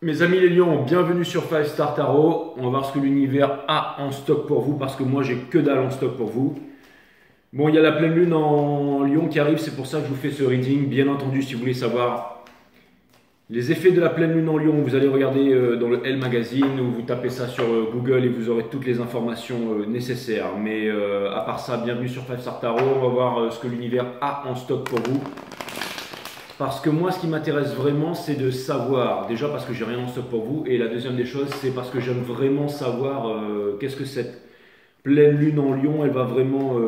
Mes amis les lions, bienvenue sur 5 Star Tarot. On va voir ce que l'univers a en stock pour vous parce que moi j'ai que dalle en stock pour vous. Bon, il y a la pleine lune en lion qui arrive, c'est pour ça que je vous fais ce reading. Bien entendu, si vous voulez savoir les effets de la pleine lune en lion, vous allez regarder dans le Elle Magazine ou vous tapez ça sur Google et vous aurez toutes les informations nécessaires. Mais à part ça, bienvenue sur 5 Star Tarot. On va voir ce que l'univers a en stock pour vous. Parce que moi, ce qui m'intéresse vraiment, c'est de savoir, déjà parce que j'ai rien en stock pour vous, et la deuxième des choses, c'est parce que j'aime vraiment savoir qu'est-ce que cette pleine lune en lion, elle va vraiment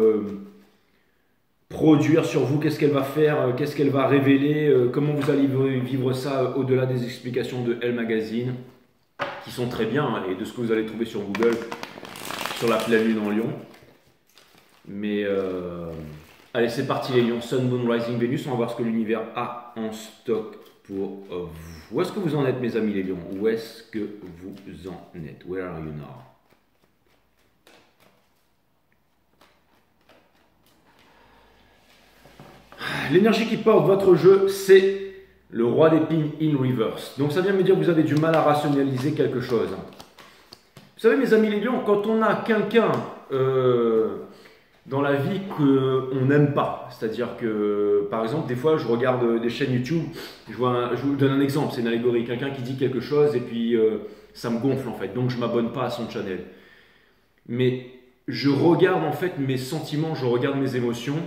produire sur vous, qu'est-ce qu'elle va faire, qu'est-ce qu'elle va révéler, comment vous allez vivre ça au-delà des explications de Elle Magazine, qui sont très bien, hein, et de ce que vous allez trouver sur Google, sur la pleine lune en lion. Mais allez, c'est parti les lions, Sun, Moon, Rising, Vénus, on va voir ce que l'univers a en stock pour vous. Où est-ce que vous en êtes mes amis les lions? Où est-ce que vous en êtes? Where are you now? L'énergie qui porte votre jeu, c'est le roi d'épines in reverse. Donc ça vient me dire que vous avez du mal à rationaliser quelque chose. Vous savez mes amis les lions, quand on a quelqu'un dans la vie qu'on n'aime pas, c'est-à-dire que par exemple des fois je regarde des chaînes YouTube, je vous donne un exemple, c'est une allégorie, quelqu'un qui dit quelque chose et puis ça me gonfle en fait, donc je ne m'abonne pas à son channel. Mais je regarde en fait mes sentiments, je regarde mes émotions.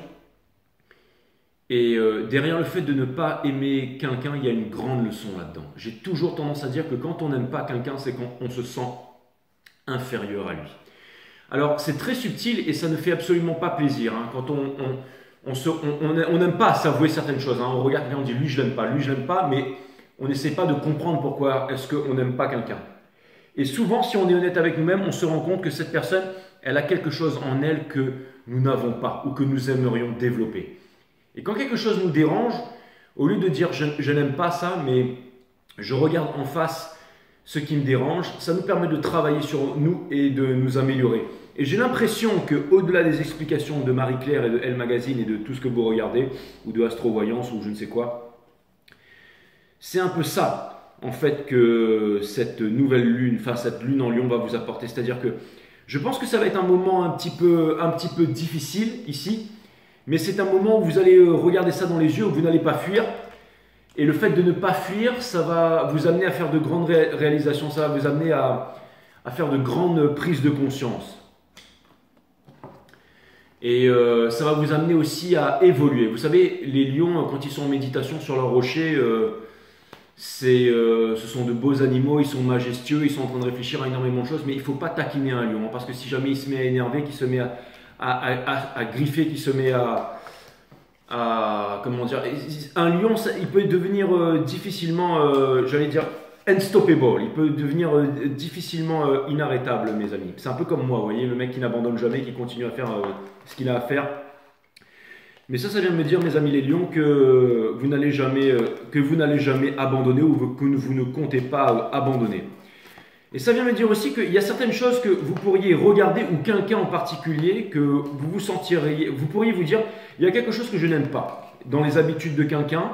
Et derrière le fait de ne pas aimer quelqu'un, il y a une grande leçon là-dedans. J'ai toujours tendance à dire que quand on n'aime pas quelqu'un, c'est quand on se sent inférieur à lui. Alors c'est très subtil et ça ne fait absolument pas plaisir. Hein. Quand on n'aime pas s'avouer certaines choses. Hein. On regarde quelqu'un, on dit lui je l'aime pas, lui je l'aime pas, mais on n'essaie pas de comprendre pourquoi est-ce qu'on n'aime pas quelqu'un. Et souvent, si on est honnête avec nous-mêmes, on se rend compte que cette personne, elle a quelque chose en elle que nous n'avons pas ou que nous aimerions développer. Et quand quelque chose nous dérange, au lieu de dire je n'aime pas ça, mais je regarde en face ce qui me dérange, ça nous permet de travailler sur nous et de nous améliorer. Et j'ai l'impression qu'au-delà des explications de Marie-Claire et de Elle Magazine et de tout ce que vous regardez, ou de Astrovoyance ou je ne sais quoi, c'est un peu ça, en fait, que cette nouvelle lune, enfin cette lune en lion va vous apporter. C'est-à-dire que je pense que ça va être un moment un petit peu difficile ici, mais c'est un moment où vous allez regarder ça dans les yeux, où vous n'allez pas fuir. Et le fait de ne pas fuir, ça va vous amener à faire de grandes réalisations, ça va vous amener à faire de grandes prises de conscience. Et ça va vous amener aussi à évoluer. Vous savez, les lions, quand ils sont en méditation sur leur rocher, ce sont de beaux animaux, ils sont majestueux, ils sont en train de réfléchir à énormément de choses, mais il ne faut pas taquiner un lion, parce que si jamais il se met à énerver, qu'il se met à griffer, qui se met comment dire, un lion, il peut devenir difficilement, j'allais dire, unstoppable, il peut devenir difficilement inarrêtable, mes amis. C'est un peu comme moi, vous voyez, le mec qui n'abandonne jamais, qui continue à faire ce qu'il a à faire. Mais ça vient de me dire, mes amis les lions, que vous n'allez jamais abandonner ou que vous ne comptez pas abandonner. Et ça vient me dire aussi qu'il y a certaines choses que vous pourriez regarder ou quelqu'un en particulier que vous pourriez vous dire, il y a quelque chose que je n'aime pas dans les habitudes de quelqu'un.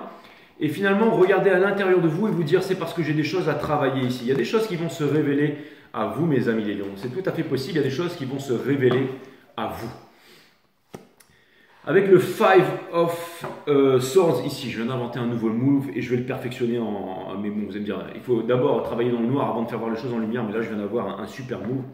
Et finalement, regardez à l'intérieur de vous et vous dire, c'est parce que j'ai des choses à travailler ici. Il y a des choses qui vont se révéler à vous, mes amis les lions. C'est tout à fait possible, il y a des choses qui vont se révéler à vous. Avec le 5 of Swords ici, je viens d'inventer un nouveau move et je vais le perfectionner mais bon, vous allez me dire, il faut d'abord travailler dans le noir avant de faire voir les choses en lumière, mais là je viens d'avoir un super move.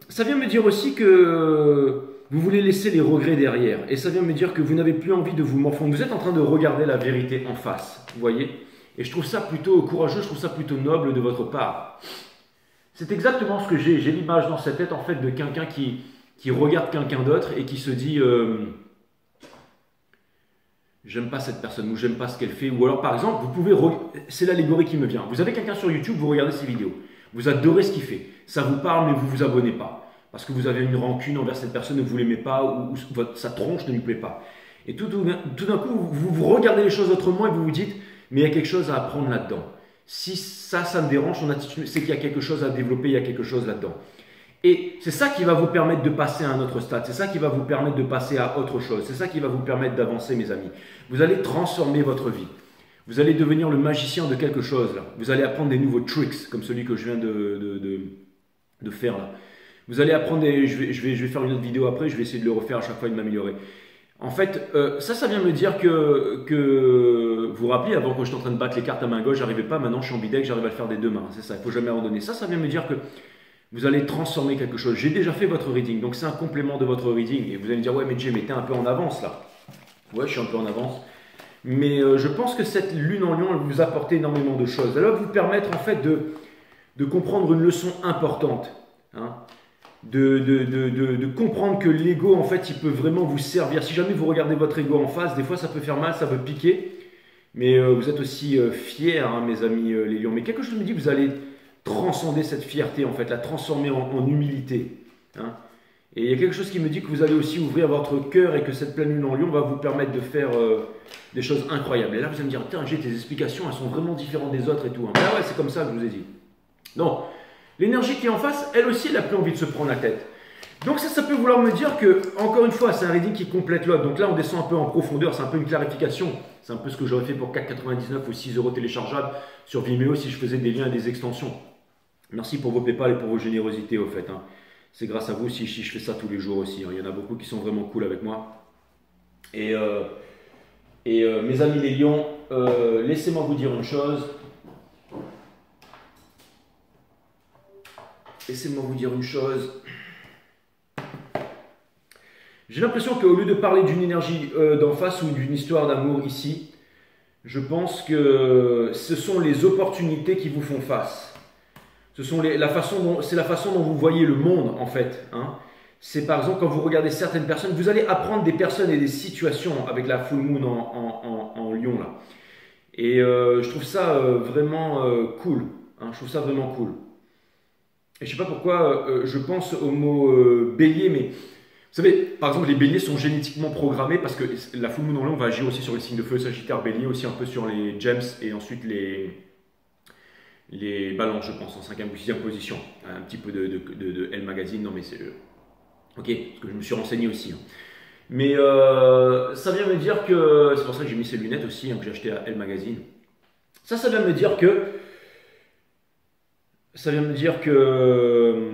Ça vient me dire aussi que vous voulez laisser les regrets derrière, et ça vient me dire que vous n'avez plus envie de vous morfondre. Vous êtes en train de regarder la vérité en face, vous voyez, et je trouve ça plutôt courageux, je trouve ça plutôt noble de votre part. C'est exactement ce que j'ai l'image dans cette tête en fait de quelqu'un qui regarde quelqu'un d'autre et qui se dit j'aime pas cette personne ou j'aime pas ce qu'elle fait. Ou alors par exemple, c'est l'allégorie qui me vient. Vous avez quelqu'un sur YouTube, vous regardez ses vidéos, vous adorez ce qu'il fait, ça vous parle mais vous vous abonnez pas parce que vous avez une rancune envers cette personne, vous l'aimez pas ou sa tronche ne lui plaît pas. Et tout d'un coup, vous regardez les choses autrement et vous vous dites mais il y a quelque chose à apprendre là-dedans. Si ça me dérange, c'est qu'il y a quelque chose à développer, il y a quelque chose là-dedans. Et c'est ça qui va vous permettre de passer à un autre stade, c'est ça qui va vous permettre de passer à autre chose, c'est ça qui va vous permettre d'avancer mes amis. Vous allez transformer votre vie. Vous allez devenir le magicien de quelque chose là. Vous allez apprendre des nouveaux tricks comme celui que je viens de faire là. Vous allez apprendre je vais faire une autre vidéo après, je vais essayer de le refaire à chaque fois et de m'améliorer. En fait, ça vient me dire que vous vous rappelez, avant quand j'étais en train de battre les cartes à main gauche, j'arrivais pas, maintenant je suis en bideck, j'arrive à le faire des deux mains, c'est ça, il faut jamais abandonner. Ça vient me dire que vous allez transformer quelque chose. J'ai déjà fait votre reading, donc c'est un complément de votre reading. Et vous allez me dire, ouais mais Jay, mais t'es un peu en avance là. Ouais, je suis un peu en avance. Mais je pense que cette lune en lion, elle vous apporte énormément de choses. Elle va vous permettre en fait de comprendre une leçon importante. Hein, de comprendre que l'ego, en fait, il peut vraiment vous servir. Si jamais vous regardez votre ego en face, des fois ça peut faire mal, ça peut piquer. Mais vous êtes aussi fiers, hein, mes amis les lions. Mais quelque chose me dit que vous allez transcender cette fierté, en fait, la transformer en humilité. Hein. Et il y a quelque chose qui me dit que vous allez aussi ouvrir votre cœur et que cette pleine lune en lion va vous permettre de faire des choses incroyables. Et là, vous allez me dire, tiens, j'ai tes explications, elles sont vraiment différentes des autres et tout. Hein. Ah ouais, c'est comme ça que je vous ai dit. Donc, l'énergie qui est en face, elle aussi, elle n'a plus envie de se prendre la tête. Donc ça peut vouloir me dire que, encore une fois, c'est un reading qui complète l'autre. Donc là, on descend un peu en profondeur, c'est un peu une clarification. C'est un peu ce que j'aurais fait pour 4,99 ou 6 € téléchargeables sur Vimeo si je faisais des liens et des extensions. Merci pour vos PayPal et pour vos générosités, au fait. Hein. C'est grâce à vous si je fais ça tous les jours aussi. Hein. Il y en a beaucoup qui sont vraiment cool avec moi. Et mes amis les lions, laissez-moi vous dire une chose. Laissez-moi vous dire une chose. J'ai l'impression qu'au lieu de parler d'une énergie d'en face ou d'une histoire d'amour ici, je pense que ce sont les opportunités qui vous font face. C'est la façon dont vous voyez le monde en fait. Hein. C'est par exemple quand vous regardez certaines personnes, vous allez apprendre des personnes et des situations avec la full moon en lion là. Et je trouve ça vraiment cool. Hein. Je trouve ça vraiment cool. Et je ne sais pas pourquoi je pense au mot bélier, mais vous savez, par exemple, les béliers sont génétiquement programmés parce que la full moon en lion va agir aussi sur les signes de feu, Sagittaire, bélier, aussi un peu sur les gems et ensuite les balances, je pense, en 5e ou 6e position. Un petit peu de Elle Magazine, non mais c'est... ok, parce que je me suis renseigné aussi. Hein. Mais ça vient me dire que... C'est pour ça que j'ai mis ces lunettes aussi, hein, que j'ai acheté à Elle Magazine. Ça vient me dire que... Ça vient me dire que...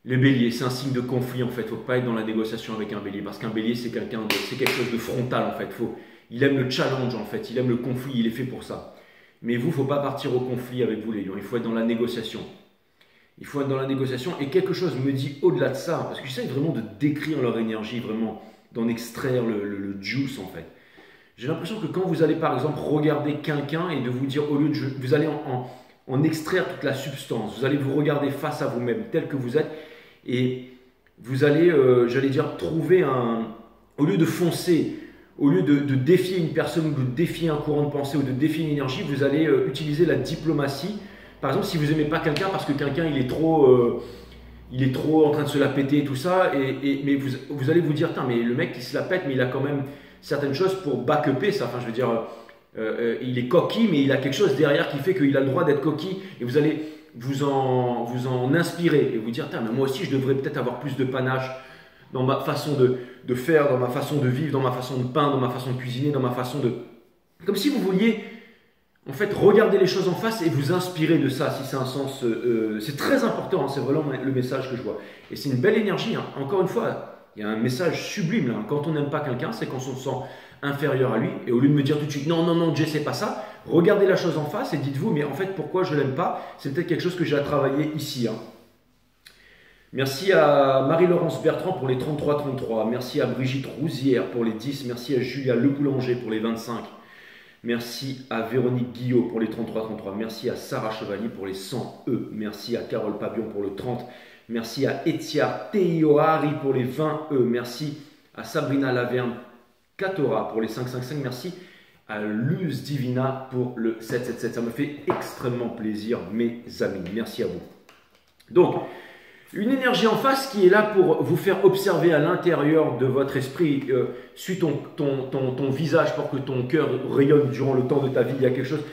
Le bélier, c'est un signe de conflit en fait. Il ne faut pas être dans la négociation avec un bélier parce qu'un bélier, c'est quelque chose de frontal en fait. Il aime le challenge en fait, il aime le conflit, il est fait pour ça. Mais vous, il ne faut pas partir au conflit avec vous les lions, il faut être dans la négociation. Il faut être dans la négociation et quelque chose me dit au-delà de ça, parce que j'essaie vraiment de décrire leur énergie, vraiment d'en extraire le juice en fait. J'ai l'impression que quand vous allez par exemple regarder quelqu'un et de vous dire au lieu de... Vous allez en extraire toute la substance, vous allez vous regarder face à vous-même tel que vous êtes et vous allez, j'allais dire, trouver un... Au lieu de foncer, au lieu de défier une personne ou de défier un courant de pensée ou de défier une énergie, vous allez utiliser la diplomatie. Par exemple, si vous n'aimez pas quelqu'un parce que quelqu'un il est trop en train de se la péter et tout ça, mais vous allez vous dire, mais le mec il se la pète, mais il a quand même certaines choses pour back-upper ça. Enfin, je veux dire, il est coquille, mais il a quelque chose derrière qui fait qu'il a le droit d'être coquille. Et vous allez vous en inspirer et vous dire, mais moi aussi je devrais peut-être avoir plus de panache dans ma façon de faire, dans ma façon de vivre, dans ma façon de peindre, dans ma façon de cuisiner, dans ma façon de... Comme si vous vouliez, en fait, regarder les choses en face et vous inspirer de ça, si c'est un sens... c'est très important, hein, c'est vraiment le message que je vois. Et c'est une belle énergie, hein. Encore une fois, il y a un message sublime, là. Quand on n'aime pas quelqu'un, c'est quand on se sent inférieur à lui. Et au lieu de me dire tout de suite, non, Jay, c'est pas ça, regardez la chose en face et dites-vous, mais en fait, pourquoi je l'aime pas? C'est peut-être quelque chose que j'ai à travailler ici, hein. Merci à Marie-Laurence Bertrand pour les 33-33. Merci à Brigitte Rousière pour les 10. Merci à Julia Le Boulanger pour les 25. Merci à Véronique Guillot pour les 33-33. Merci à Sarah Chevalier pour les 100 E. Merci à Carole Pabion pour le 30. Merci à Etiar Teioari pour les 20 E. Merci à Sabrina Laverne Catora pour les 555. Merci à Luz Divina pour le 777. Ça me fait extrêmement plaisir, mes amis. Merci à vous. Donc, une énergie en face qui est là pour vous faire observer à l'intérieur de votre esprit, suis ton visage pour que ton cœur rayonne durant le temps de ta vie. Il y a quelque chose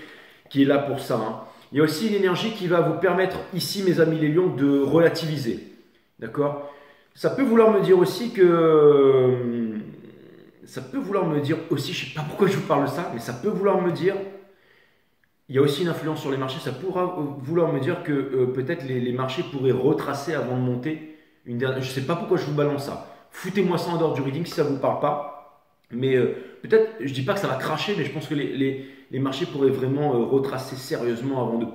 qui est là pour ça. Hein. Il y a aussi une énergie qui va vous permettre, ici mes amis les lions, de relativiser. D'accord? Ça peut vouloir me dire aussi que ça peut vouloir me dire aussi, je ne sais pas pourquoi je vous parle de ça, mais ça peut vouloir me dire, il y a aussi une influence sur les marchés, ça pourra vouloir me dire que peut-être les marchés pourraient retracer avant de monter une dernière. Je ne sais pas pourquoi je vous balance ça. Foutez-moi ça en dehors du reading si ça ne vous parle pas. Mais peut-être, je ne dis pas que ça va cracher, mais je pense que les marchés pourraient vraiment retracer sérieusement avant de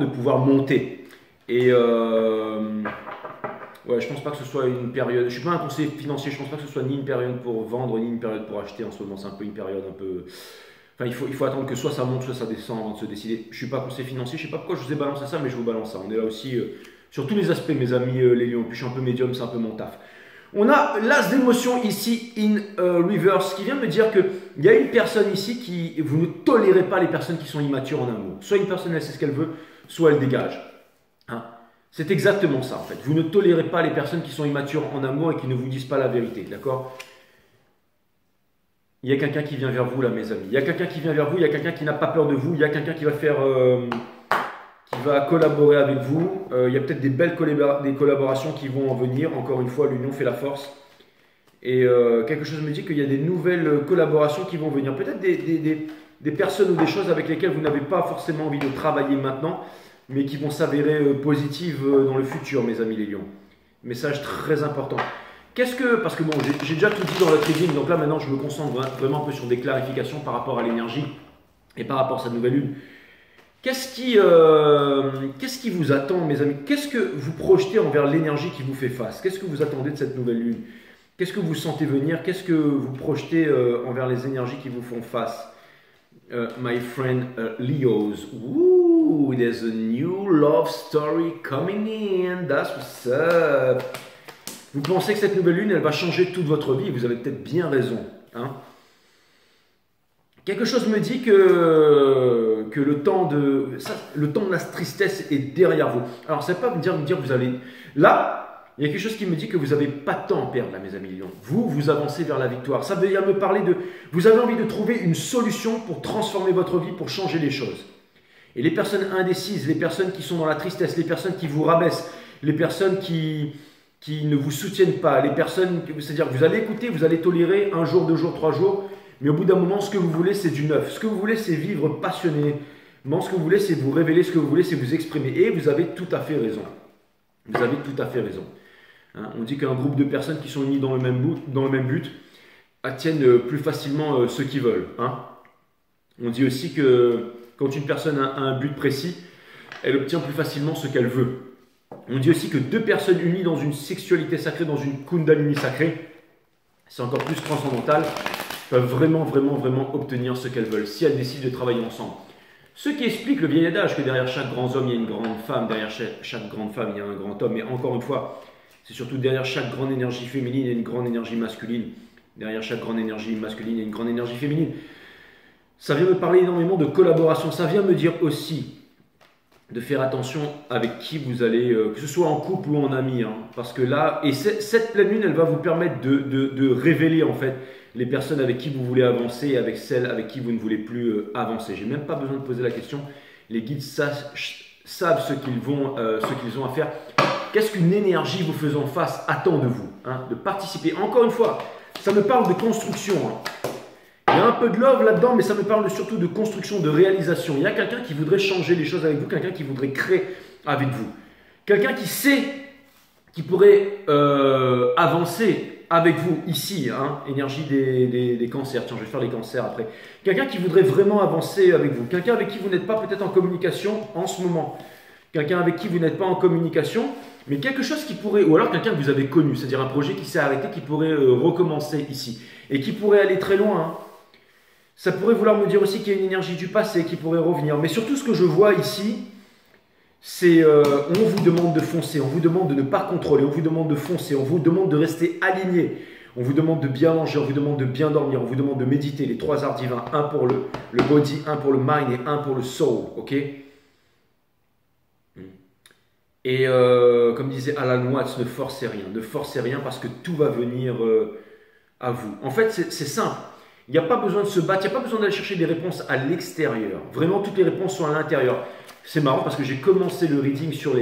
pouvoir monter. Et ouais, je pense pas que ce soit une période. Je suis pas un conseiller financier. Je pense pas que ce soit ni une période pour vendre ni une période pour acheter en ce moment. C'est un peu une période un peu. Enfin, il faut attendre que soit ça monte, soit ça descend avant de se décider. Je suis pas conseiller financier. Je sais pas pourquoi je vous ai balancé ça, mais je vous balance ça. On est là aussi sur tous les aspects, mes amis les lions. Puis je suis un peu médium, c'est un peu mon taf. On a l'as d'émotion ici in reverse qui vient me dire que il y a une personne ici qui vous ne tolérez pas les personnes qui sont immatures en amour. Soit une personne elle sait ce qu'elle veut, soit elle dégage. Hein? C'est exactement ça en fait. Vous ne tolérez pas les personnes qui sont immatures en amour et qui ne vous disent pas la vérité, d'accord? Il y a quelqu'un qui vient vers vous là, mes amis. Il y a quelqu'un qui vient vers vous, il y a quelqu'un qui n'a pas peur de vous, il y a quelqu'un qui va faire, qui va collaborer avec vous. Il y a peut-être des belles collaborations qui vont en venir. Encore une fois, l'union fait la force. Et quelque chose me dit qu'il y a des nouvelles collaborations qui vont venir. Peut-être des personnes ou des choses avec lesquelles vous n'avez pas forcément envie de travailler maintenant, mais qui vont s'avérer positives dans le futur, mes amis les lions. Message très important. Parce que bon, j'ai déjà tout dit dans la trading, donc là maintenant je me concentre vraiment un peu sur des clarifications par rapport à l'énergie et par rapport à cette nouvelle lune. Qu'est-ce qui vous attend, mes amis? Qu'est-ce que vous projetez envers l'énergie qui vous fait face? Qu'est-ce que vous attendez de cette nouvelle lune? Qu'est-ce que vous sentez venir? Qu'est-ce que vous projetez envers les énergies qui vous font face? My friend Leos. Ooh, there's a new love story coming in. That's what's up. Vous pensez que cette nouvelle lune, elle va changer toute votre vie? Vous avez peut-être bien raison. Hein? Quelque chose me dit que le temps de la tristesse est derrière vous. Alors, ça ne veut pas me dire que vous allez... Là, il y a quelque chose qui me dit que vous n'avez pas de temps à perdre, là, mes amis lions. Vous avancez vers la victoire. Ça veut dire me parler de... Vous avez envie de trouver une solution pour transformer votre vie, pour changer les choses. Et les personnes indécises, les personnes qui sont dans la tristesse, les personnes qui vous rabaissent, les personnes qui ne vous soutiennent pas, les personnes... C'est-à-dire que vous allez écouter, vous allez tolérer 1 jour, 2 jours, 3 jours... Mais au bout d'un moment, ce que vous voulez, c'est du neuf. Ce que vous voulez, c'est vivre passionnément. Ce que vous voulez, c'est vous révéler. Ce que vous voulez, c'est vous exprimer. Et vous avez tout à fait raison. Vous avez tout à fait raison. Hein, on dit qu'un groupe de personnes qui sont unies dans le même but attiennent plus facilement ce qu'ils veulent. Hein. On dit aussi que quand une personne a un but précis, elle obtient plus facilement ce qu'elle veut. On dit aussi que 2 personnes unies dans une sexualité sacrée, dans une kundalini sacrée, c'est encore plus transcendantal, peuvent vraiment obtenir ce qu'elles veulent, si elles décident de travailler ensemble. Ce qui explique le vieil adage que derrière chaque grand homme, il y a une grande femme, derrière chaque grande femme, il y a un grand homme. Mais encore une fois, c'est surtout derrière chaque grande énergie féminine, il y a une grande énergie masculine. Derrière chaque grande énergie masculine, il y a une grande énergie féminine. Ça vient me parler énormément de collaboration. Ça vient me dire aussi de faire attention avec qui vous allez, que ce soit en couple ou en ami. Hein, parce que là, et cette pleine lune, elle va vous permettre de révéler en fait les personnes avec qui vous voulez avancer et avec celles avec qui vous ne voulez plus avancer. Je n'ai même pas besoin de poser la question. Les guides savent ce qu'ils ont à faire. Qu'est-ce qu'une énergie vous faisant face attend de vous, hein, de participer? Encore une fois, ça me parle de construction. Hein. Il y a un peu de love là-dedans, mais ça me parle surtout de construction, de réalisation. Il y a quelqu'un qui voudrait changer les choses avec vous, quelqu'un qui voudrait créer avec vous. Quelqu'un qui sait, qui pourrait avancer avec vous ici, hein, énergie des cancers. Tiens, je vais faire les cancers après. Quelqu'un qui voudrait vraiment avancer avec vous. Quelqu'un avec qui vous n'êtes pas peut-être en communication en ce moment. Quelqu'un avec qui vous n'êtes pas en communication, mais quelque chose qui pourrait, ou alors quelqu'un que vous avez connu, c'est-à-dire un projet qui s'est arrêté, qui pourrait recommencer ici. Et qui pourrait aller très loin. Hein. Ça pourrait vouloir me dire aussi qu'il y a une énergie du passé qui pourrait revenir. Mais surtout, ce que je vois ici, c'est on vous demande de foncer, on vous demande de ne pas contrôler, on vous demande de foncer, on vous demande de rester aligné, on vous demande de bien manger, on vous demande de bien dormir, on vous demande de méditer, les 3 arts divins, 1 pour le body, 1 pour le mind et 1 pour le soul, ok? Et comme disait Alan Watts, ne forcez rien parce que tout va venir à vous. En fait, c'est simple. Il n'y a pas besoin de se battre, il n'y a pas besoin d'aller chercher des réponses à l'extérieur. Vraiment, toutes les réponses sont à l'intérieur. C'est marrant parce que j'ai commencé le reading sur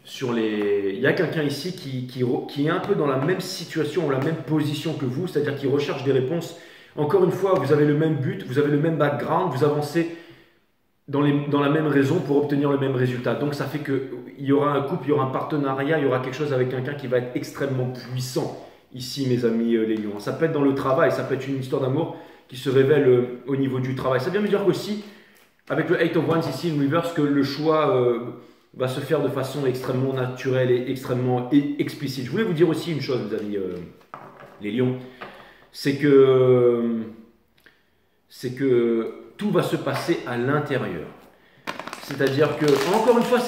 Il y a quelqu'un ici qui est un peu dans la même situation ou la même position que vous, c'est-à-dire qui recherche des réponses. Encore une fois, vous avez le même but, vous avez le même background, vous avancez dans la même raison pour obtenir le même résultat. Donc ça fait qu'il y aura un couple, il y aura un partenariat, il y aura quelque chose avec quelqu'un qui va être extrêmement puissant ici, mes amis les lions. Ça peut être dans le travail, ça peut être une histoire d'amour qui se révèle au niveau du travail. Ça vient me dire qu'aussi, avec le 8 of Wands ici, in reverse, que le choix va se faire de façon extrêmement naturelle et extrêmement explicite. Je voulais vous dire aussi une chose, mes amis les lions, c'est que tout va se passer à l'intérieur. C'est-à-dire que, encore une fois,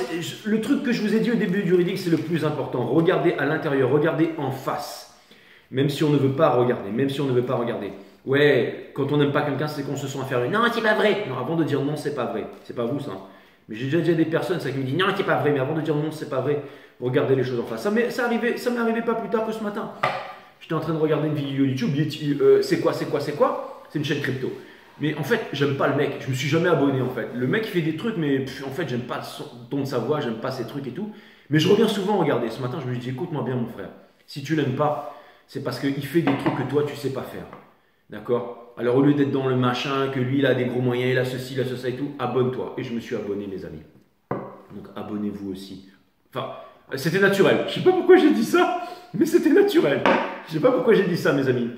le truc que je vous ai dit au début du reading, c'est le plus important. Regardez à l'intérieur, regardez en face. Même si on ne veut pas regarder, même si on ne veut pas regarder. Ouais, quand on n'aime pas quelqu'un, c'est qu'on se sent inférieur. Non, c'est pas vrai. Non, avant de dire non, c'est pas vrai. C'est pas vous, ça. Mais j'ai déjà des personnes ça, qui me disent non, c'est pas vrai. Mais avant de dire non, c'est pas vrai, regardez les choses en face. Ça m'est arrivé pas plus tard que ce matin. J'étais en train de regarder une vidéo YouTube. C'est quoi? C'est une chaîne crypto. Mais en fait, j'aime pas le mec. Je me suis jamais abonné en fait. Le mec fait des trucs, mais en fait, j'aime pas le ton de sa voix, j'aime pas ses trucs et tout. Mais je reviens souvent regarder. Ce matin, je me suis dit, écoute-moi bien, mon frère. Si tu l'aimes pas, c'est parce qu'il fait des trucs que toi, tu sais pas faire. D'accord? Alors, au lieu d'être dans le machin, que lui, il a des gros moyens, il a ceci, il a ça et tout, abonne-toi. Et je me suis abonné, mes amis. Donc, abonnez-vous aussi. Enfin, c'était naturel. Je sais pas pourquoi j'ai dit ça, mais c'était naturel. Je sais pas pourquoi j'ai dit ça, mes amis.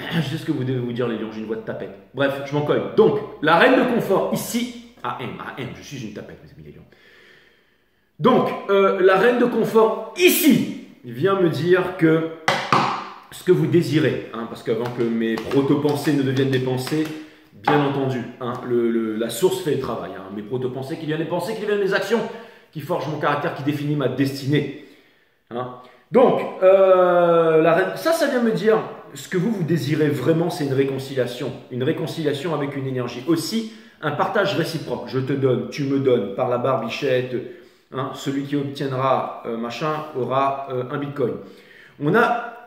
Je sais ce que vous devez vous dire, les lions, j'ai une voix de tapette. Bref, je m'en colle. Donc, la reine de confort, ici, AM, je suis une tapette, mes amis, les lions. Donc, la reine de confort, ici, vient me dire que ce que vous désirez, parce qu'avant que mes proto-pensées ne deviennent des pensées, bien entendu, la source fait le travail. Mes proto-pensées qui deviennent des pensées, qui deviennent des actions, qui forgent mon caractère, qui définissent ma destinée. Donc, la reine, ça vient me dire, ce que vous désirez vraiment, c'est une réconciliation avec une énergie. Aussi, un partage réciproque. Je te donne, tu me donnes, par la barbichette, celui qui obtiendra machin aura un bitcoin.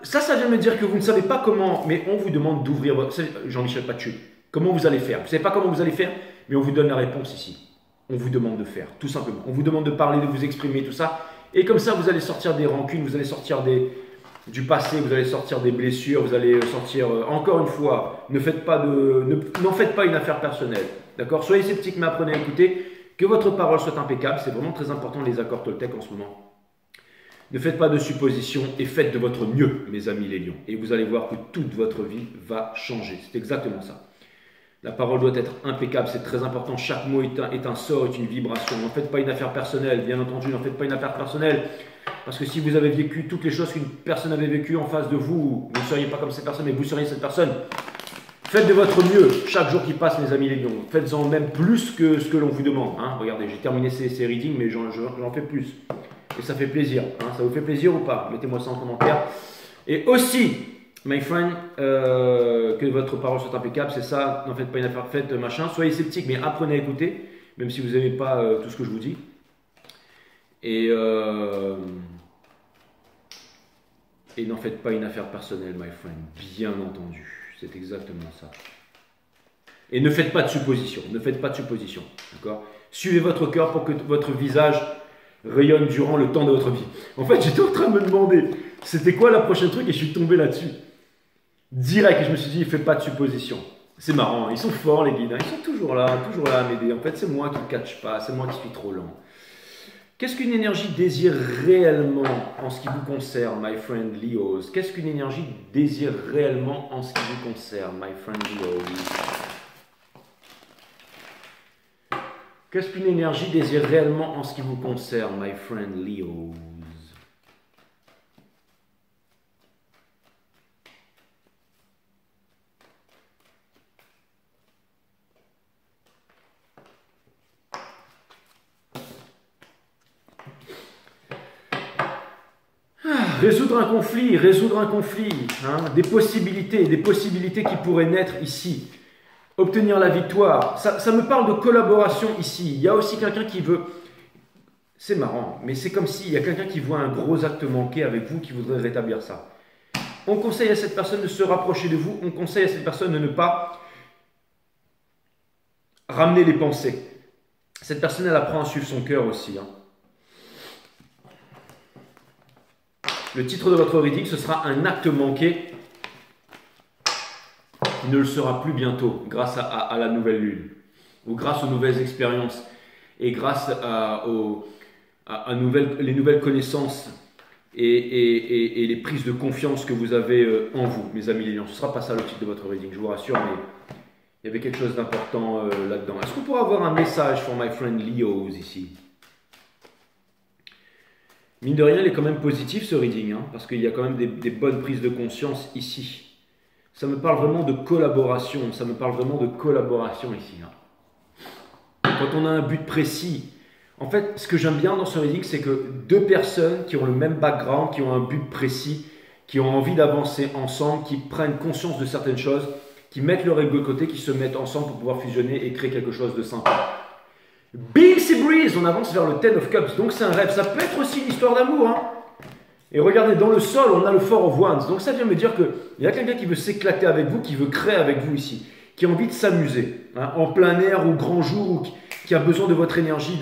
Ça vient me dire que vous ne savez pas comment, mais on vous demande d'ouvrir votre... Jean-Michel Pachu, comment vous allez faire? Vous ne savez pas comment vous allez faire, mais on vous donne la réponse ici. On vous demande de faire, tout simplement. On vous demande de parler, de vous exprimer, tout ça. Et comme ça, vous allez sortir des rancunes, vous allez sortir du passé, vous allez sortir des blessures, vous allez sortir, encore une fois, n'en faites pas une affaire personnelle. D'accord? Soyez sceptiques, mais apprenez à écouter. Que votre parole soit impeccable, c'est vraiment très important les accords Toltec en ce moment. Ne faites pas de suppositions et faites de votre mieux, mes amis les lions. Et vous allez voir que toute votre vie va changer. C'est exactement ça. La parole doit être impeccable, c'est très important. Chaque mot est un sort, est une vibration. N'en faites pas une affaire personnelle, bien entendu, n'en faites pas une affaire personnelle. Parce que si vous avez vécu toutes les choses qu'une personne avait vécues en face de vous, vous ne seriez pas comme cette personne, mais vous seriez cette personne. Faites de votre mieux chaque jour qui passe, mes amis les lions. Faites-en même plus que ce que l'on vous demande. Regardez, j'ai terminé ces readings, mais j'en fais plus. Et ça fait plaisir. Ça vous fait plaisir ou pas? Mettez-moi ça en commentaire. Et aussi, my friend, que votre parole soit impeccable, c'est ça. N'en faites pas une affaire, faites machin. Soyez sceptiques, mais apprenez à écouter, même si vous n'aimez pas tout ce que je vous dis. Et n'en faites pas une affaire personnelle, my friend. Bien entendu. C'est exactement ça. Et ne faites pas de suppositions. Ne faites pas de suppositions. D'accord? Suivez votre cœur pour que votre visage rayonne durant le temps de votre vie. En fait, j'étais en train de me demander c'était quoi la prochaine truc et je suis tombé là-dessus. Direct, et je me suis dit, faites pas de suppositions. C'est marrant, ils sont forts les guides, ils sont toujours là à m'aider. En fait, c'est moi qui ne catch pas, c'est moi qui suis trop lent. Qu'est-ce qu'une énergie désire réellement en ce qui vous concerne, my friend Leos? Qu'est-ce qu'une énergie désire réellement en ce qui vous concerne, my friend Leos? Qu'est-ce qu'une énergie désire réellement en ce qui vous concerne, my friend Leos? Résoudre un conflit, des possibilités qui pourraient naître ici. Obtenir la victoire, ça me parle de collaboration ici. Il y a aussi quelqu'un qui veut, c'est marrant, mais c'est comme s'il y a quelqu'un qui voit un gros acte manqué avec vous qui voudrait rétablir ça. On conseille à cette personne de se rapprocher de vous, on conseille à cette personne de ne pas ramener les pensées. Cette personne, elle apprend à suivre son cœur aussi. Le titre de votre reading, ce sera un acte manqué qui ne le sera plus bientôt grâce à la nouvelle lune ou grâce aux nouvelles expériences et grâce les nouvelles connaissances et les prises de confiance que vous avez en vous, mes amis les lions. Ce ne sera pas ça le titre de votre reading, je vous rassure, mais il y avait quelque chose d'important là-dedans. Est-ce qu'on pourrait avoir un message for my friend Leos ici? Mine de rien, il est quand même positif ce reading, hein, parce qu'il y a quand même des bonnes prises de conscience ici. Ça me parle vraiment de collaboration, ça me parle vraiment de collaboration ici. Hein. Quand on a un but précis, en fait, ce que j'aime bien dans ce reading, c'est que deux personnes qui ont le même background, qui ont un but précis, qui ont envie d'avancer ensemble, qui prennent conscience de certaines choses, qui mettent leur ego de côté, qui se mettent ensemble pour pouvoir fusionner et créer quelque chose de sympa. Bing, c'est Breeze, on avance vers le Ten of Cups, donc c'est un rêve. Ça peut être aussi une histoire d'amour. Hein. Et regardez, dans le sol, on a le Four of Wands. Donc ça vient me dire qu'il y a quelqu'un qui veut s'éclater avec vous, qui veut créer avec vous ici, qui a envie de s'amuser, hein, en plein air ou grand jour, ou qui a besoin de votre énergie.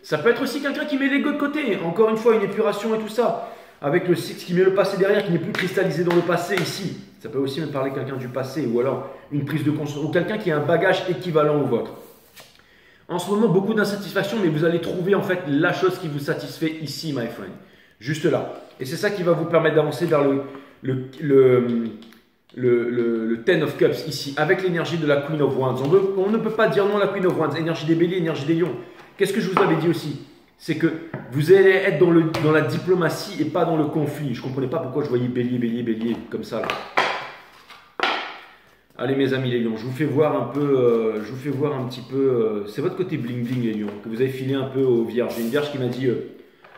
Ça peut être aussi quelqu'un qui met l'ego de côté. Encore une fois, une épuration et tout ça. Avec le Six qui met le passé derrière, qui n'est plus cristallisé dans le passé ici. Ça peut aussi me parler de quelqu'un du passé, ou alors une prise de conscience, ou quelqu'un qui a un bagage équivalent au vôtre. En ce moment, beaucoup d'insatisfaction, mais vous allez trouver en fait la chose qui vous satisfait ici, my friend. Juste là. Et c'est ça qui va vous permettre d'avancer vers le Ten of Cups ici, avec l'énergie de la Queen of Wands. On ne peut pas dire non à la Queen of Wands. Énergie des béliers, énergie des lions. Qu'est-ce que je vous avais dit aussi? C'est que vous allez être dans la diplomatie et pas dans le conflit. Je ne comprenais pas pourquoi je voyais bélier, bélier, bélier, comme ça là. Allez mes amis les lions, je vous fais voir un peu, c'est votre côté bling bling les lions, que vous avez filé un peu aux vierges. J'ai une vierge qui m'a dit,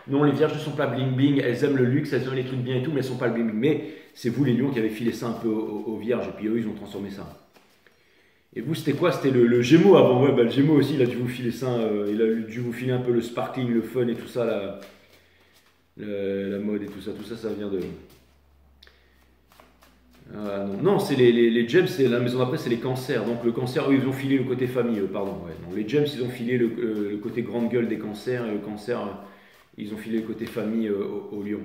non les vierges ne sont pas bling bling, elles aiment le luxe, elles aiment les trucs bien et tout, mais elles ne sont pas le bling bling. Mais c'est vous les lions qui avez filé ça un peu aux vierges, et puis eux ils ont transformé ça. Et vous c'était quoi? C'était le Gémeaux avant, ouais, bah, le Gémeaux aussi il a dû vous filer ça, il a dû vous filer un peu le sparkling, le fun et tout ça, la mode et tout ça ça vient de... non, c'est les gems, c'est la maison d'après, c'est les cancers. Donc le cancer, eux, ils ont filé le côté famille, pardon. Ouais. Donc, les gems, ils ont filé le côté grande gueule des cancers, et le cancer, ils ont filé le côté famille au lion.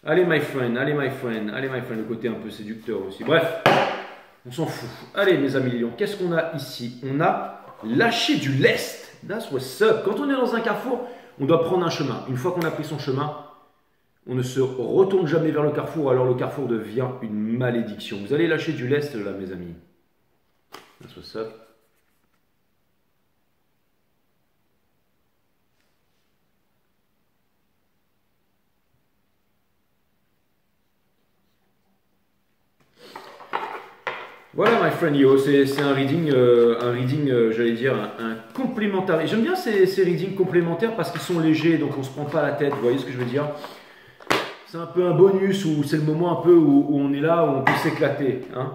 Allez, my friend, allez, my friend, allez, my friend, le côté un peu séducteur aussi. Bref, on s'en fout. Allez, mes amis les lions, qu'est-ce qu'on a ici? On a lâché du lest. That's what's up. Quand on est dans un carrefour, on doit prendre un chemin. Une fois qu'on a pris son chemin, on ne se retourne jamais vers le carrefour, alors le carrefour devient une malédiction. Vous allez lâcher du lest là, mes amis. That's what's up. Voilà, my friend Yo, c'est un reading, j'allais dire, un complémentaire. J'aime bien ces readings complémentaires parce qu'ils sont légers, donc on ne se prend pas la tête, vous voyez ce que je veux dire? C'est un peu un bonus, ou c'est le moment un peu où on est là, où on peut s'éclater. Hein.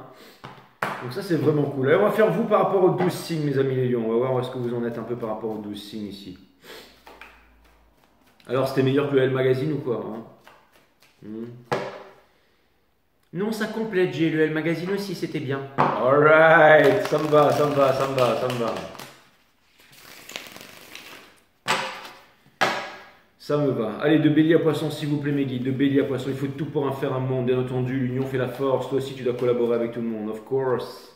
Donc ça, c'est vraiment cool. Allez, on va faire vous par rapport aux 12 signes, mes amis les lions. On va voir où est-ce que vous en êtes un peu par rapport aux 12 signes ici. Alors, c'était meilleur que le L Magazine ou quoi hein Non, ça complète, j'ai le L Magazine aussi, c'était bien. Alright, ça me va, ça me va, ça me va, ça me va. Ça me va. Allez, de bélier à poisson, s'il vous plaît, mes guides. De bélier à poisson, il faut tout pour en faire un monde. Bien entendu, l'union fait la force. Toi aussi, tu dois collaborer avec tout le monde, of course.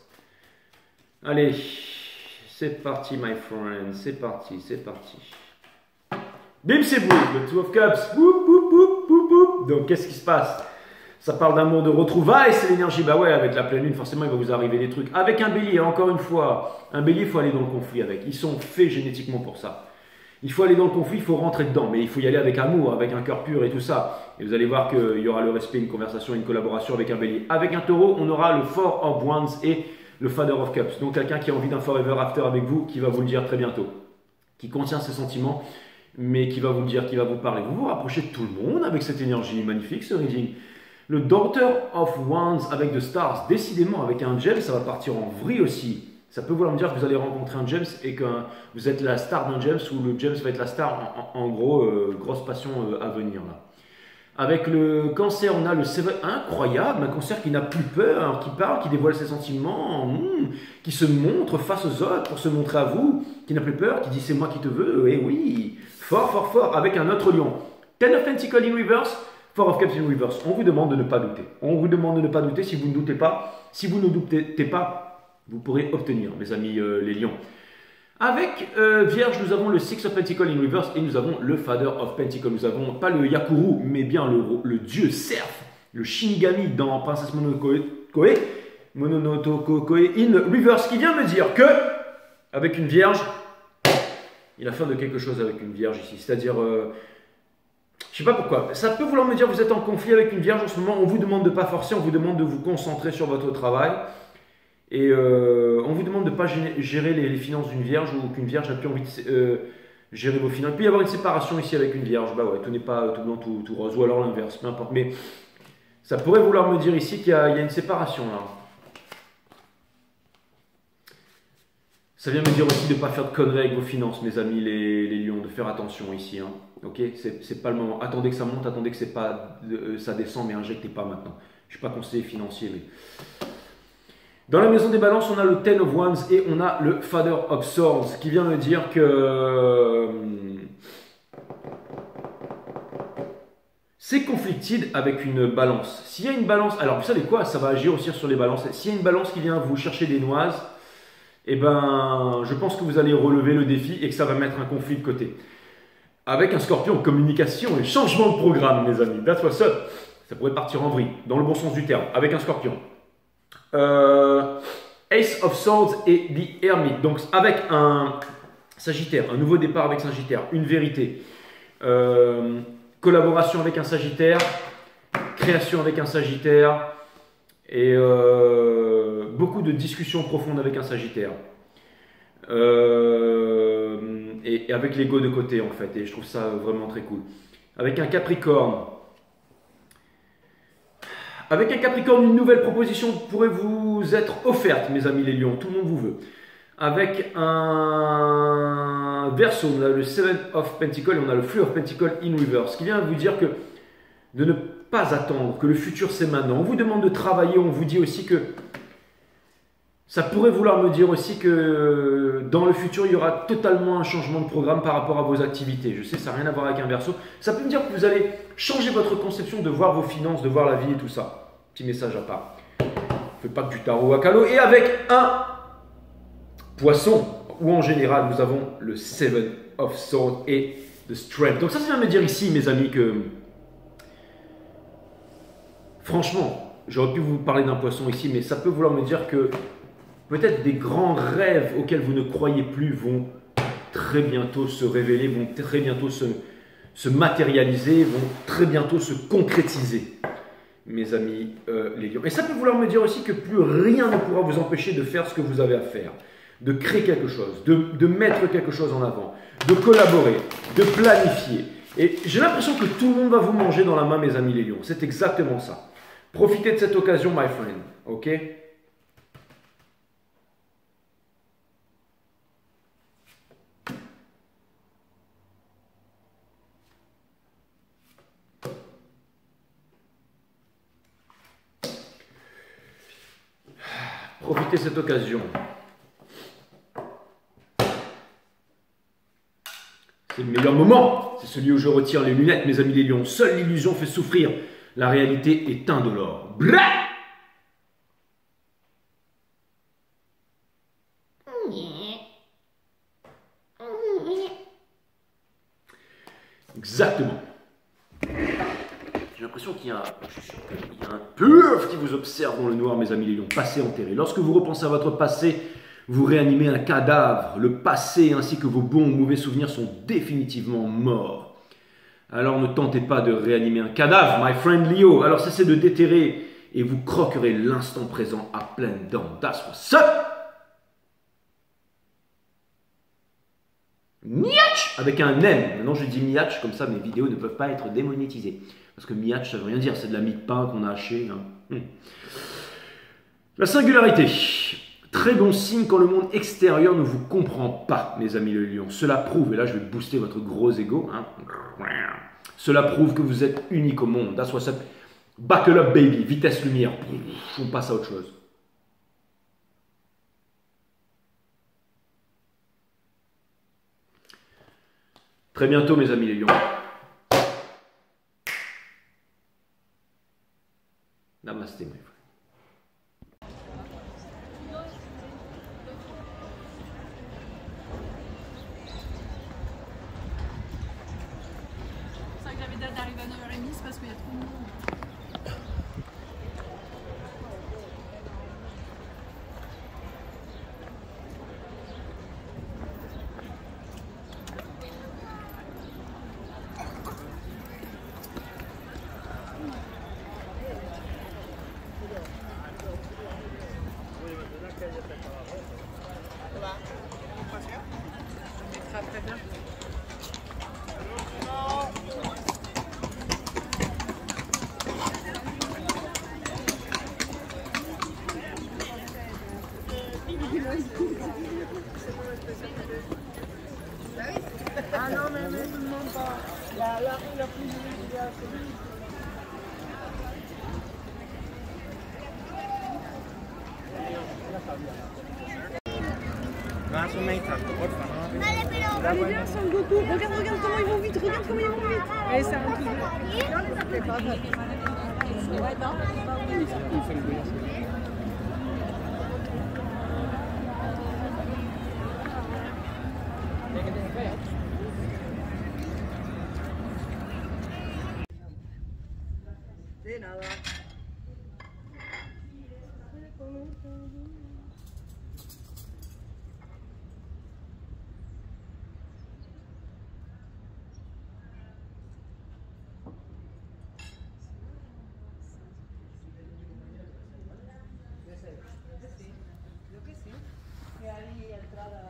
Allez, c'est parti, my friend. C'est parti, c'est parti. Bim, c'est vous, le Two of Cups. Boop, boop, boop, boop, boop. Donc, qu'est-ce qui se passe? Ça parle d'un monde de retrouvailles, c'est l'énergie. Bah ouais, avec la pleine lune, forcément, il va vous arriver des trucs. Avec un bélier, encore une fois, un bélier, il faut aller dans le conflit avec. Ils sont faits génétiquement pour ça. Il faut aller dans le conflit, il faut rentrer dedans, mais il faut y aller avec amour, avec un cœur pur et tout ça. Et vous allez voir qu'il y aura le respect, une conversation, une collaboration avec un bélier. Avec un taureau, on aura le Four of Wands et le Father of Cups. Donc quelqu'un qui a envie d'un forever after avec vous, qui va vous le dire très bientôt. Qui contient ses sentiments, mais qui va vous le dire, qui va vous parler. Vous vous rapprochez de tout le monde avec cette énergie magnifique, ce reading. Le Daughter of Wands avec The Stars, décidément, avec un gem, ça va partir en vrille aussi. Ça peut vouloir me dire que vous allez rencontrer un James et que vous êtes la star d'un James ou le James va être la star, en gros, grosse passion à venir là. Avec le cancer, on a le Seven, incroyable, un cancer qui n'a plus peur, qui parle, qui dévoile ses sentiments, qui se montre face aux autres pour se montrer à vous, qui n'a plus peur, qui dit c'est moi qui te veux, et oui, fort, fort, fort, avec un autre lion. Ten of Pentacles in reverse, Four of Cups in reverse. On vous demande de ne pas douter. On vous demande de ne pas douter. Si vous ne doutez pas, si vous ne doutez pas, vous pourrez obtenir, mes amis les lions. Avec Vierge, nous avons le Six of Pentacles in reverse et nous avons le Father of Pentacles. Nous avons pas le Yakuru, mais bien le dieu cerf, le Shinigami dans Princesse Mononoke Koe in reverse, qui vient me dire que, avec une Vierge, il a faim de quelque chose avec une Vierge ici. C'est-à-dire, je sais pas pourquoi. Ça peut vouloir me dire que vous êtes en conflit avec une Vierge en ce moment. On vous demande de ne pas forcer, on vous demande de vous concentrer sur votre travail. Et on vous demande de ne pas gérer les finances d'une Vierge ou qu'une Vierge n'a plus envie de gérer vos finances. Il peut y avoir une séparation ici avec une Vierge. Bah ouais, tout n'est pas tout blanc, tout rose. Ou alors l'inverse, peu importe. Mais ça pourrait vouloir me dire ici qu'il y a une séparation là. Ça vient me dire aussi de ne pas faire de conneries avec vos finances, mes amis les lions, de faire attention ici. Hein. Ok, c'est pas le moment. Attendez que ça monte, attendez que ça descend, mais injectez pas maintenant. Je ne suis pas conseiller financier, mais... Dans la maison des balances, on a le Ten of Wands et on a le Father of Swords qui vient me dire que c'est conflicted avec une balance. S'il y a une balance, alors vous savez quoi, ça va agir aussi sur les balances. S'il y a une balance qui vient vous chercher des noises, eh ben, je pense que vous allez relever le défi et que ça va mettre un conflit de côté. Avec un scorpion, communication et changement de programme, mes amis. That's what's up. Ça pourrait partir en vrille, dans le bon sens du terme, avec un scorpion. Ace of Swords et The Hermit. Donc avec un Sagittaire, un nouveau départ avec Sagittaire, une vérité, collaboration avec un Sagittaire, création avec un Sagittaire et beaucoup de discussions profondes avec un Sagittaire. Et avec l'ego de côté en fait, et je trouve ça vraiment très cool. Avec un Capricorne. Avec un Capricorne, une nouvelle proposition pourrait vous être offerte, mes amis les lions, tout le monde vous veut. Avec un Verseau, on a le Seven of Pentacles et on a le Three of Pentacles in reverse, qui vient vous dire que de ne pas attendre, que le futur c'est maintenant. On vous demande de travailler, on vous dit aussi que ça pourrait vouloir me dire aussi que dans le futur, il y aura totalement un changement de programme par rapport à vos activités. Je sais, ça n'a rien à voir avec un Verseau. Ça peut me dire que vous allez changer votre conception de voir vos finances, de voir la vie et tout ça. Petit message à part. Ne faites pas que du tarot à calo. Et avec un Poisson, où en général, nous avons le Seven of Swords et the Strength. Donc ça vient me dire ici, mes amis, que franchement, j'aurais pu vous parler d'un Poisson ici, mais ça peut vouloir me dire que peut-être des grands rêves auxquels vous ne croyez plus vont très bientôt se révéler, vont très bientôt se matérialiser, vont très bientôt se concrétiser, mes amis les lions. Et ça peut vouloir me dire aussi que plus rien ne pourra vous empêcher de faire ce que vous avez à faire, de créer quelque chose, de mettre quelque chose en avant, de collaborer, de planifier. Et j'ai l'impression que tout le monde va vous manger dans la main, mes amis les lions. C'est exactement ça. Profitez de cette occasion, my friend. Ok ? Profitez de cette occasion. C'est le meilleur moment. C'est celui où je retire les lunettes, mes amis les lions. Seule l'illusion fait souffrir. La réalité est indolore. Blah! Exactement. J'ai l'impression qu'il y a, un puff qui vous observe dans le noir, mes amis les lions. Passé enterré. Lorsque vous repensez à votre passé, vous réanimez un cadavre. Le passé ainsi que vos bons ou mauvais souvenirs sont définitivement morts. Alors ne tentez pas de réanimer un cadavre, my friend Leo. Alors cessez de déterrer et vous croquerez l'instant présent à pleines dents. That's what's up. Miatch avec un M. Maintenant je dis miatch, comme ça mes vidéos ne peuvent pas être démonétisées. Parce que miatch ça veut rien dire, c'est de la mie de pain qu'on a haché. Hein. La singularité. Très bon signe quand le monde extérieur ne vous comprend pas, mes amis le lion. Cela prouve, et là je vais booster votre gros ego, hein. Cela prouve que vous êtes unique au monde. That's what's up. Buckle up baby, vitesse lumière. On passe à autre chose. Très bientôt, mes amis les lions. Namaste, my friend. C'est vrai que j'avais date d'arriver à 9h30, c'est parce qu'il y a trop de monde. Très bien. Ah non, mais tout le monde pas. La rue la plus immédiate, c'est lui. Allez bien, Son Goku, regarde comment ils vont vite, regarde comment ils vont vite. Allez, c'est un peu. De nada. Yo que sí. Que hay entrada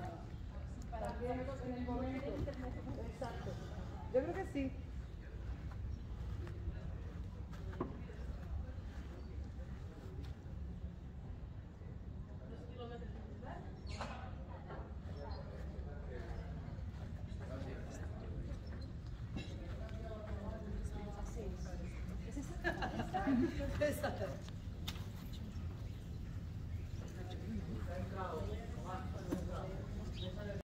también en el momento. Exacto. Yo creo que sí. Exacto.